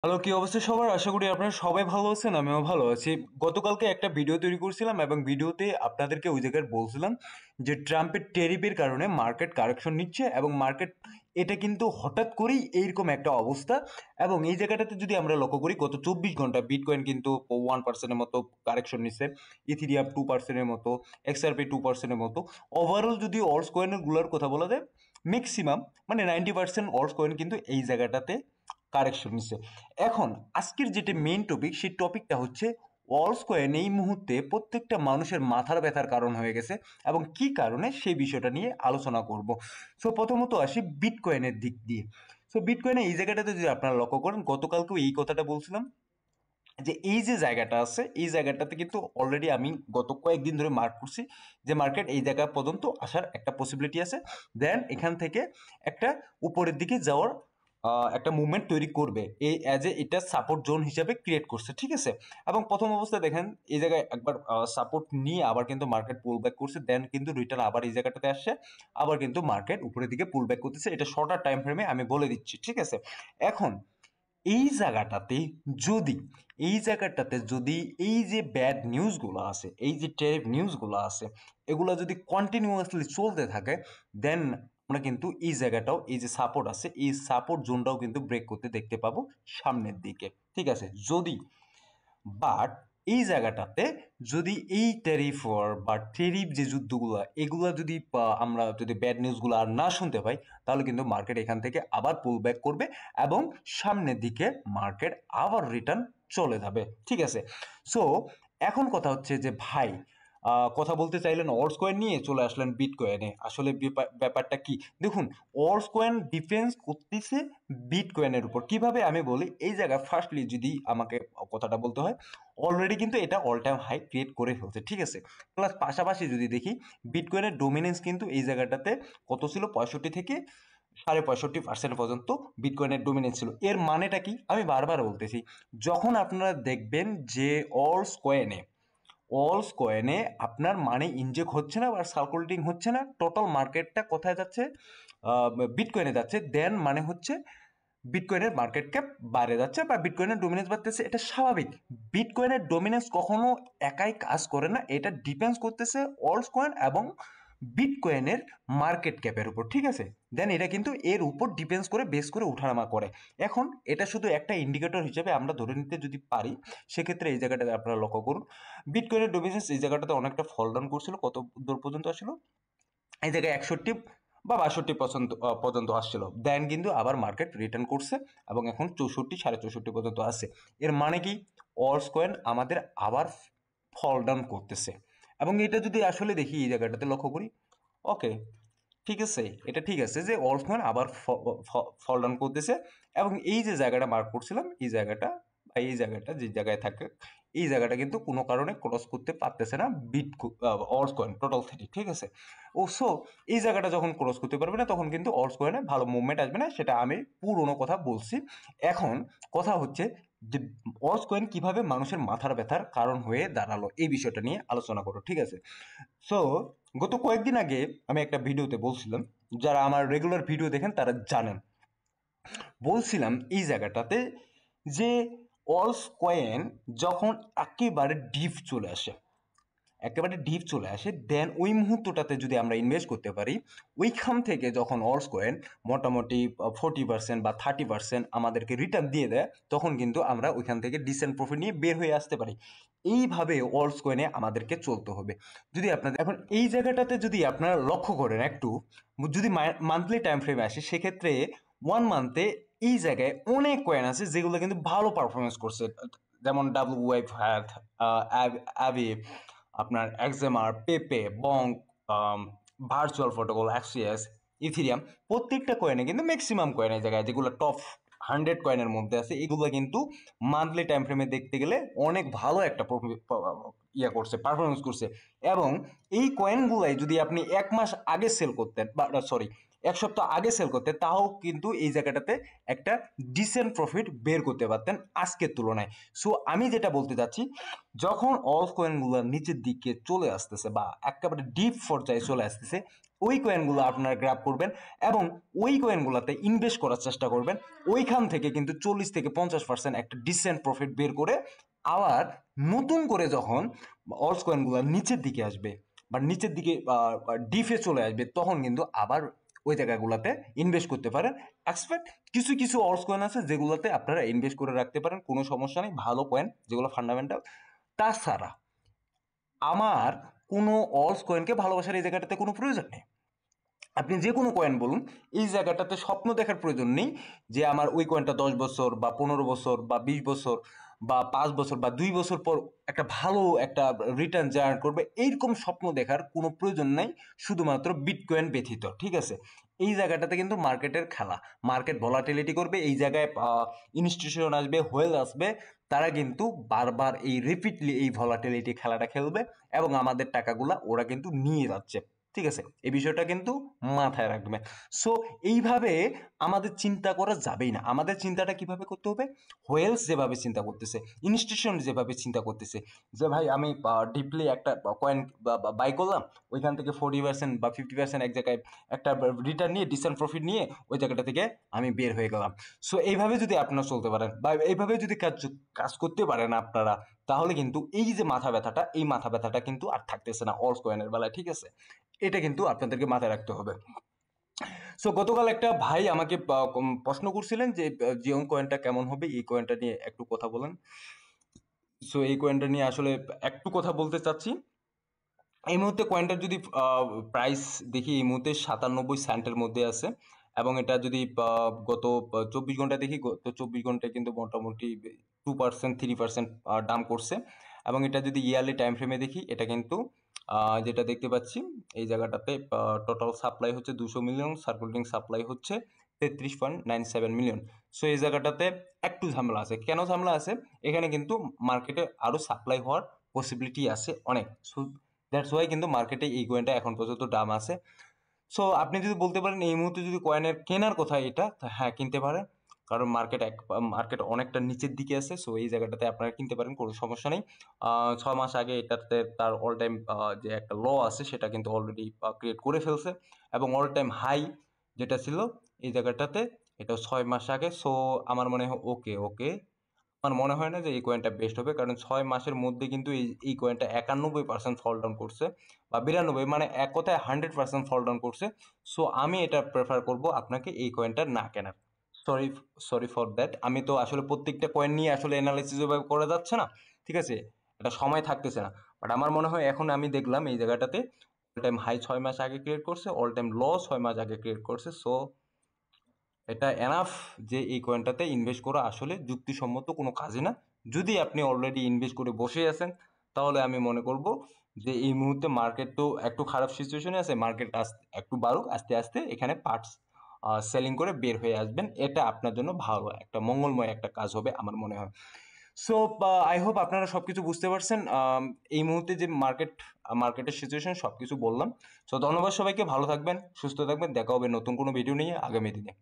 Hello, কি অবস্থা সবার? আশা করি আপনারা সবাই ভালো আছেন, আমিও ভালো আছি। গতকালকে একটা ভিডিও তৈরি করছিলাম এবং ভিডিওতে আপনাদেরকে ওই জায়গায় বলছিলাম যে ট্রাম্পের ট্যারিফের কারণে মার্কেট কারেকশন নিচ্ছে এবং মার্কেট এটা কিন্তু হঠাৎ করেই এইরকম একটা অবস্থা। এবং এই জায়গাটাতে যদি আমরা লক্ষ্য করি, গত 24 ঘন্টা বিটকয়েন কিন্তু 1% মতো কারেকশন নিচ্ছে, ইথিরিয়াম 2% মতো, এক্সআরপি 2% মতো। ওভারঅল যদি অল্টস কয়েনের গুলোর কথা বলা যায়, ম্যাক্সিমাম মানে 90% অল্টস কয়েন কিন্তু এই জায়গাটাতে কারেকশন নিচ্ছে। এখন আজকের যেটা মেইন টপিক, সেই টপিকটা হচ্ছে অলস কয়েন এই মুহূর্তে প্রত্যেকটা মানুষের মাথার ব্যথার কারণ হয়ে গেছে এবং কি কারণে সেই বিষয়টা নিয়ে আলোচনা করব। সো প্রথমত আসি বিটকয়েনের দিক দিয়ে। সো বিটকয়েনের এই জায়গাটাতে যদি আপনারা লক্ষ্য করেন, গতকালকেও এই কথাটা বলছিলাম যে এই যে জায়গাটা আছে, এই জায়গাটাতে কিন্তু অলরেডি আমি গত কয়েকদিন ধরে মার্ক করছি যে মার্কেট এই জায়গা পর্যন্ত আসার একটা পসিবিলিটি আছে। দেন এখান থেকে একটা উপরের দিকে যাওয়ার একটা মুভমেন্ট তৈরি করবে, এই অ্যাজ এ এটা সাপোর্ট জোন হিসাবে ক্রিয়েট করছে, ঠিক আছে। এবং প্রথম অবস্থায় দেখেন এই জায়গায় একবার সাপোর্ট নিয়ে আবার কিন্তু মার্কেট পুল ব্যাক করছে, দেন কিন্তু রিটার্ন আবার এই জায়গাটাতে আসছে, আবার কিন্তু মার্কেট উপরের দিকে পুল ব্যাক করতেছে। এটা শর্টার টাইম ফ্রেমে আমি বলে দিচ্ছি, ঠিক আছে। এখন এই জায়গাটাতে যদি এই জায়গাটাতে যদি এই যে ব্যাড নিউজগুলো আছে, এই যে টেরিফ নিউজগুলো আছে, এগুলো যদি কন্টিনিউয়াসলি চলতে থাকে, দেন আমরা কিন্তু এই জায়গাটাও, এই যে সাপোর্ট আছে, এই সাপোর্ট জোনটাও কিন্তু ব্রেক করতে দেখতে পাবো সামনের দিকে, ঠিক আছে। যদি বাট এই জায়গাটাতে যদি এই ট্যারিফ ওয়ার বা ট্যারিফ যে যুদ্ধগুলো, এগুলো যদি আমরা যদি ব্যাড নিউজগুলো আর না শুনতে পাই, তাহলে কিন্তু মার্কেট এখান থেকে আবার পুল ব্যাক করবে এবং সামনের দিকে মার্কেট আবার রিটার্ন চলে যাবে, ঠিক আছে। সো এখন কথা হচ্ছে যে ভাই, কথা বলতে চাইলেন অল্টস কয়েন নিয়ে, চলে আসলেন বিটকয়েনে। আসলে ব্যাপারটা কি দেখুন, অল্টস কয়েন ডিফেন্স করতেছে বিটকয়েনের উপর কিভাবে আমি বলি। এই জায়গায় ফার্স্টলি যদি আমাকে কথাটা বলতে হয়, অলরেডি কিন্তু এটা অল টাইম হাই ক্রিয়েট করে ফেলছে, ঠিক আছে। প্লাস পাশাপাশি যদি দেখি, বিটকয়েনের ডোমিনেন্স কিন্তু এই জায়গাটাতে কত ছিল, 65 থেকে 65.5% পর্যন্ত বিটকয়েনের ডোমিনেন্স ছিল। এর মানেটা কি আমি বারবার বলতেছি, যখন আপনারা দেখবেন যে অল্টস কয়েনে আপনার মানি ইনজেক্ট হচ্ছে না বা সার্কুলেটিং হচ্ছে না, টোটাল মার্কেটটা কোথায় যাচ্ছে, বিটকয়েনে যাচ্ছে, দেন মানে হচ্ছে বিটকয়েনের মার্কেট ক্যাপ বাইরে যাচ্ছে বা বিটকয়েনের ডোমিনেন্স বাড়তেছে, এটা স্বাভাবিক। বিটকয়েনের ডোমিনেন্স কখনো একাই কাজ করে না, এটা ডিপেন্ডস করতেছে অল্টস কয়েন এবং বিটকয়েনের মার্কেট ক্যাপের উপর, ঠিক আছে। দেন এটা কিন্তু এর উপর ডিপেন্ডস করে, বেস করে উঠানামা করে। এখন এটা শুধু একটা ইন্ডিকেটর হিসেবে আমরা ধরে নিতে যদি পারি, সেক্ষেত্রে এই জায়গাটাতে আপনারা লক্ষ্য করুন, বিটকয়েনের ডোমিনেন্স এই জায়গাটাতে অনেকটা ফল ডাউন করছিল, কত দূর পর্যন্ত আসলো, এই জায়গায় 61 বা 62% পর্যন্ত আসছিল, দেন কিন্তু আবার মার্কেট রিটার্ন করছে এবং এখন 64, 64.5 পর্যন্ত আছে। এর মানে কি, অল্টস কয়েন আমাদের আবার ফল ডাউন করতেছে। এবং এটা যদি আসলে দেখি এই জায়গাটাতে লক্ষ্য করি, ওকে, ঠিক আছে, এটা ঠিক আছে যে অল্টস কয়েন আবার ফল ডাউন করতেছে। এবং এই যে জায়গাটা মার্ক করছিলাম, এই জায়গাটা বা এই জায়গাটা যে জায়গায় থাকে, এই জায়গাটা কিন্তু কোনো কারণে ক্রস করতে পারতেছে না অল্টস কয়েন টোটাল থেকে, ঠিক আছে। ও সো এই জায়গাটা যখন ক্রস করতে পারবে না, তখন কিন্তু অল্টস কয়েনে ভালো মুভমেন্ট আসবে না, সেটা আমি পুরোনো কথা বলছি। এখন কথা হচ্ছে যে অল্টস কয়েন কিভাবে মানুষের মাথার ব্যথার কারণ হয়ে দাঁড়ালো, এই বিষয়টা নিয়ে আলোচনা করো, ঠিক আছে। সো গত কয়েকদিন আগে আমি একটা ভিডিওতে বলছিলাম, যারা আমার রেগুলার ভিডিও দেখেন তারা জানেন, বলছিলাম এই জায়গাটাতে যে অলস কয়েন যখন একেবারে ডিপ চলে আসে, দেন ওই মুহূর্তটাতে যদি আমরা ইনভেস্ট করতে পারি, ওইখান থেকে যখন অলস কয়েন মোটামুটি 40% বা 30% আমাদেরকে রিটার্ন দিয়ে দেয়, তখন কিন্তু আমরা ওইখান থেকে ডিসেন্ট প্রফিট নিয়ে বের হয়ে আসতে পারি। এইভাবে অলস কয়েনে আমাদেরকে চলতে হবে। যদি আপনাদের এখন এই জায়গাটাতে যদি আপনারা লক্ষ্য করেন একটু, যদি মান্থলি টাইম ফ্রেমে আসে, সেক্ষেত্রে 1 মান্থে এই জায়গায় অনেক কয়েন আছে যেগুলো কিন্তু ভালো পারফরমেন্স করছে, যেমন ডাব্লিউ ওয়াই হ্যাথ, অ্যাভি, আপনার এক্সেমার, পেপে, বং, ভার্চুয়াল ফটোকল, অ্যাক্সিয়াস, ইথিরিয়াম, প্রত্যেকটা কয়েনে কিন্তু ম্যাক্সিমাম কয়েন এই জায়গায় যেগুলো টপ 100 কয়েনের মধ্যে আছে, এগুলো কিন্তু মান্থলি টাইম ফ্রেমে দেখতে গেলে অনেক ভালো একটা করছে, পারফরমেন্স করছে। এবং এই কয়েনগুলাই যদি আপনি 1 মাস আগে সেল করতেন, বা সরি 1 সপ্তাহ আগে সেল করতেন, তাও কিন্তু এই জায়গাটাতে একটা ডিসেন্ট প্রফিট বের করতে পারতেন আজকের তুলনায়। সো আমি যেটা বলতে চাচ্ছি, যখন অল কয়েনগুলো নিচের দিকে চলে আসতেছে বা একেবারে ডিপ পর্যায়ে চলে আসতেছে, ওই কয়েনগুলো আপনারা গ্র্যাব করবেন এবং ওই কয়েনগুলোতে ইনভেস্ট করার চেষ্টা করবেন। ওইখান থেকে কিন্তু 40 থেকে 50% একটা ডিসেন্ট প্রফিট বের করে আবার নতুন করে যখন অল্স কয়েনগুলো নিচের দিকে আসবে বা নিচের দিকে ডিফে চলে আসবে, তখন কিন্তু আবার ওই জায়গাগুলোতে ইনভেস্ট করতে পারেন। এক্সপেক্ট কিছু কিছু অল্স কয়েন আছে যেগুলোতে আপনারা ইনভেস্ট করে রাখতে পারেন, কোনো সমস্যা নেই, ভালো কয়েন যেগুলো ফান্ডামেন্টাল। তাছাড়া আমার কোনো অলস কয়েনকে ভালোবাসার এই জায়গাটাতে কোনো প্রয়োজন নেই। আপনি যে কোনো কয়েন বলুন, এই জায়গাটাতে স্বপ্ন দেখার প্রয়োজন নেই যে আমার ওই কয়েনটা 10 বছর বা 15 বছর বা 20 বছর বা 5 বছর বা 2 বছর পর একটা ভালো একটা রিটার্ন জেনারেট করবে, এইরকম স্বপ্ন দেখার কোনো প্রয়োজন নেই, শুধুমাত্র বিটকয়েন ব্যতীত। ঠিক আছে, এই জায়গাটাতে কিন্তু মার্কেটের খেলা, মার্কেট ভলাটিলিটি করবে, এই জায়গায় ইনস্টিটিউশন আসবে, হোয়েল আসবে, তারা কিন্তু বারবার এই রিপিটলি এই ভলাটিলিটি খেলাটা খেলবে এবং আমাদের টাকাগুলা ওরা কিন্তু নিয়ে যাচ্ছে। ঠিক আছে, এই বিষয়টা কিন্তু মাথায় রাখবেন। সো এইভাবে আমাদের চিন্তা করা যাবেই না। আমাদের চিন্তাটা কিভাবে করতে হবে? হোয়েলস যেভাবে চিন্তা করতেছে, ইনস্টিটিউশন যেভাবে চিন্তা করতেছে যে ভাই আমি ডিপলি একটা কয়েন বাই করলাম, ওইখান থেকে 40% বা 50% এক জায়গায় একটা রিটার্ন নিয়ে ডিসেন্ট প্রফিট নিয়ে ওই জায়গাটা থেকে আমি বের হয়ে গেলাম। সো এইভাবে যদি আপনারা চলতে পারেন বা এইভাবে যদি কাজ কাজ করতে পারেন আপনারা, তাহলে কিন্তু এই যে মাথা ব্যথাটা, এই মাথা ব্যথাটা কিন্তু আর থাকতেছে না অলস কয়েনের বেলায়। ঠিক আছে, এটা কিন্তু আপনাদেরকে মাথায় রাখতে হবে। সো গতকাল একটা ভাই আমাকে প্রশ্ন করছিলেন যে জিওং কয়েনটা কেমন হবে, এই কয়েনটা নিয়ে একটু কথা বলেন। সো এই কয়েনটা নিয়ে আসলে একটু কথা বলতে চাচ্ছি। এই মুহূর্তে কয়েনটার যদি প্রাইস দেখি, এই মুহূর্তে 97 সেন্টের মধ্যে আছে এবং এটা যদি গত 24 ঘন্টা দেখি, গত 24 ঘন্টায় কিন্তু মোটামুটি 2% 3% দাম করছে। এবং এটা যদি ইয়ারলি টাইম ফ্রেমে দেখি, এটা কিন্তু যেটা দেখতে পাচ্ছি এই জায়গাটাতে টোটাল সাপ্লাই হচ্ছে 200 মিলিয়ন, সার্কুলেটিং সাপ্লাই হচ্ছে 33.97 মিলিয়ন। সো এই জায়গাটাতে একটু ঝামেলা আছে। কেন ঝামেলা আছে? এখানে কিন্তু মার্কেটে আরো সাপ্লাই হওয়ার পসিবিলিটি আছে অনেক। সো দ্যাটস ওয়াই কিন্তু মার্কেটে এই কয়েনটা এখন পর্যন্ত দাম আছে। সো আপনি যদি বলতে পারেন এই মুহূর্তে যদি কয়েনের কেনার কথা এটা, হ্যাঁ কিনতে পারেন, কারণ মার্কেট অনেকটা নিচের দিকে আছে। সো এই জায়গাটাতে আপনারা কিনতে পারেন, কোনো সমস্যা নেই। 6 মাস আগে এটাতে তার অল টাইম যে একটা ল আছে সেটা কিন্তু অলরেডি ক্রিয়েট করে ফেলছে এবং অল টাইম হাই যেটা ছিল এই জায়গাটাতে, এটা 6 মাস আগে। সো আমার মনে হয় ওকে ওকে, আমার মনে হয় না যে এই কয়েনটা বেস্ট হবে, কারণ 6 মাসের মধ্যে কিন্তু এই কয়েনটা 91% ফল ডাউন করছে বা 92, মানে এক কথায় 100% ফল ডাউন করছে। সো আমি এটা প্রেফার করব আপনাকে এই কয়েনটা না কেনার। Sorry, sorry for that. আমি তো আসলে প্রত্যেকটা কয়েন নিয়ে আসলে অ্যানালাইসিস ওইভাবে করা যাচ্ছে না, ঠিক আছে, এটা সময় থাকতেছে না। বাট আমার মনে হয় এখন আমি দেখলাম এই জায়গাটাতে অল টাইম হাই 6 মাস আগে ক্রিয়েট করছে, অল টাইম ল 6 মাস আগে ক্রিয়েট করছে। সো এটা এনাফ যে এই কয়েনটাতে ইনভেস্ট করা আসলে যুক্তিসম্মত কোনো কাজই না। যদি আপনি অলরেডি ইনভেস্ট করে বসে আছেন, তাহলে আমি মনে করব যে এই মুহূর্তে মার্কেট তো একটু খারাপ সিচুয়েশনে আছে, মার্কেট একটু বাড়ুক, আস্তে আস্তে এখানে পার্টস সেলিং করে বের হয়ে আসবেন। এটা আপনার জন্য ভালো একটা মঙ্গলময় একটা কাজ হবে আমার মনে হয়। সো আই হোপ আপনারা সবকিছু বুঝতে পারছেন। এই মুহূর্তে যে মার্কেটের সিচুয়েশন সবকিছু বললাম। সো ধন্যবাদ সবাইকে, ভালো থাকবেন, সুস্থ থাকবেন, দেখা হবে নতুন কোনো ভিডিও নিয়ে আগামী দিনে।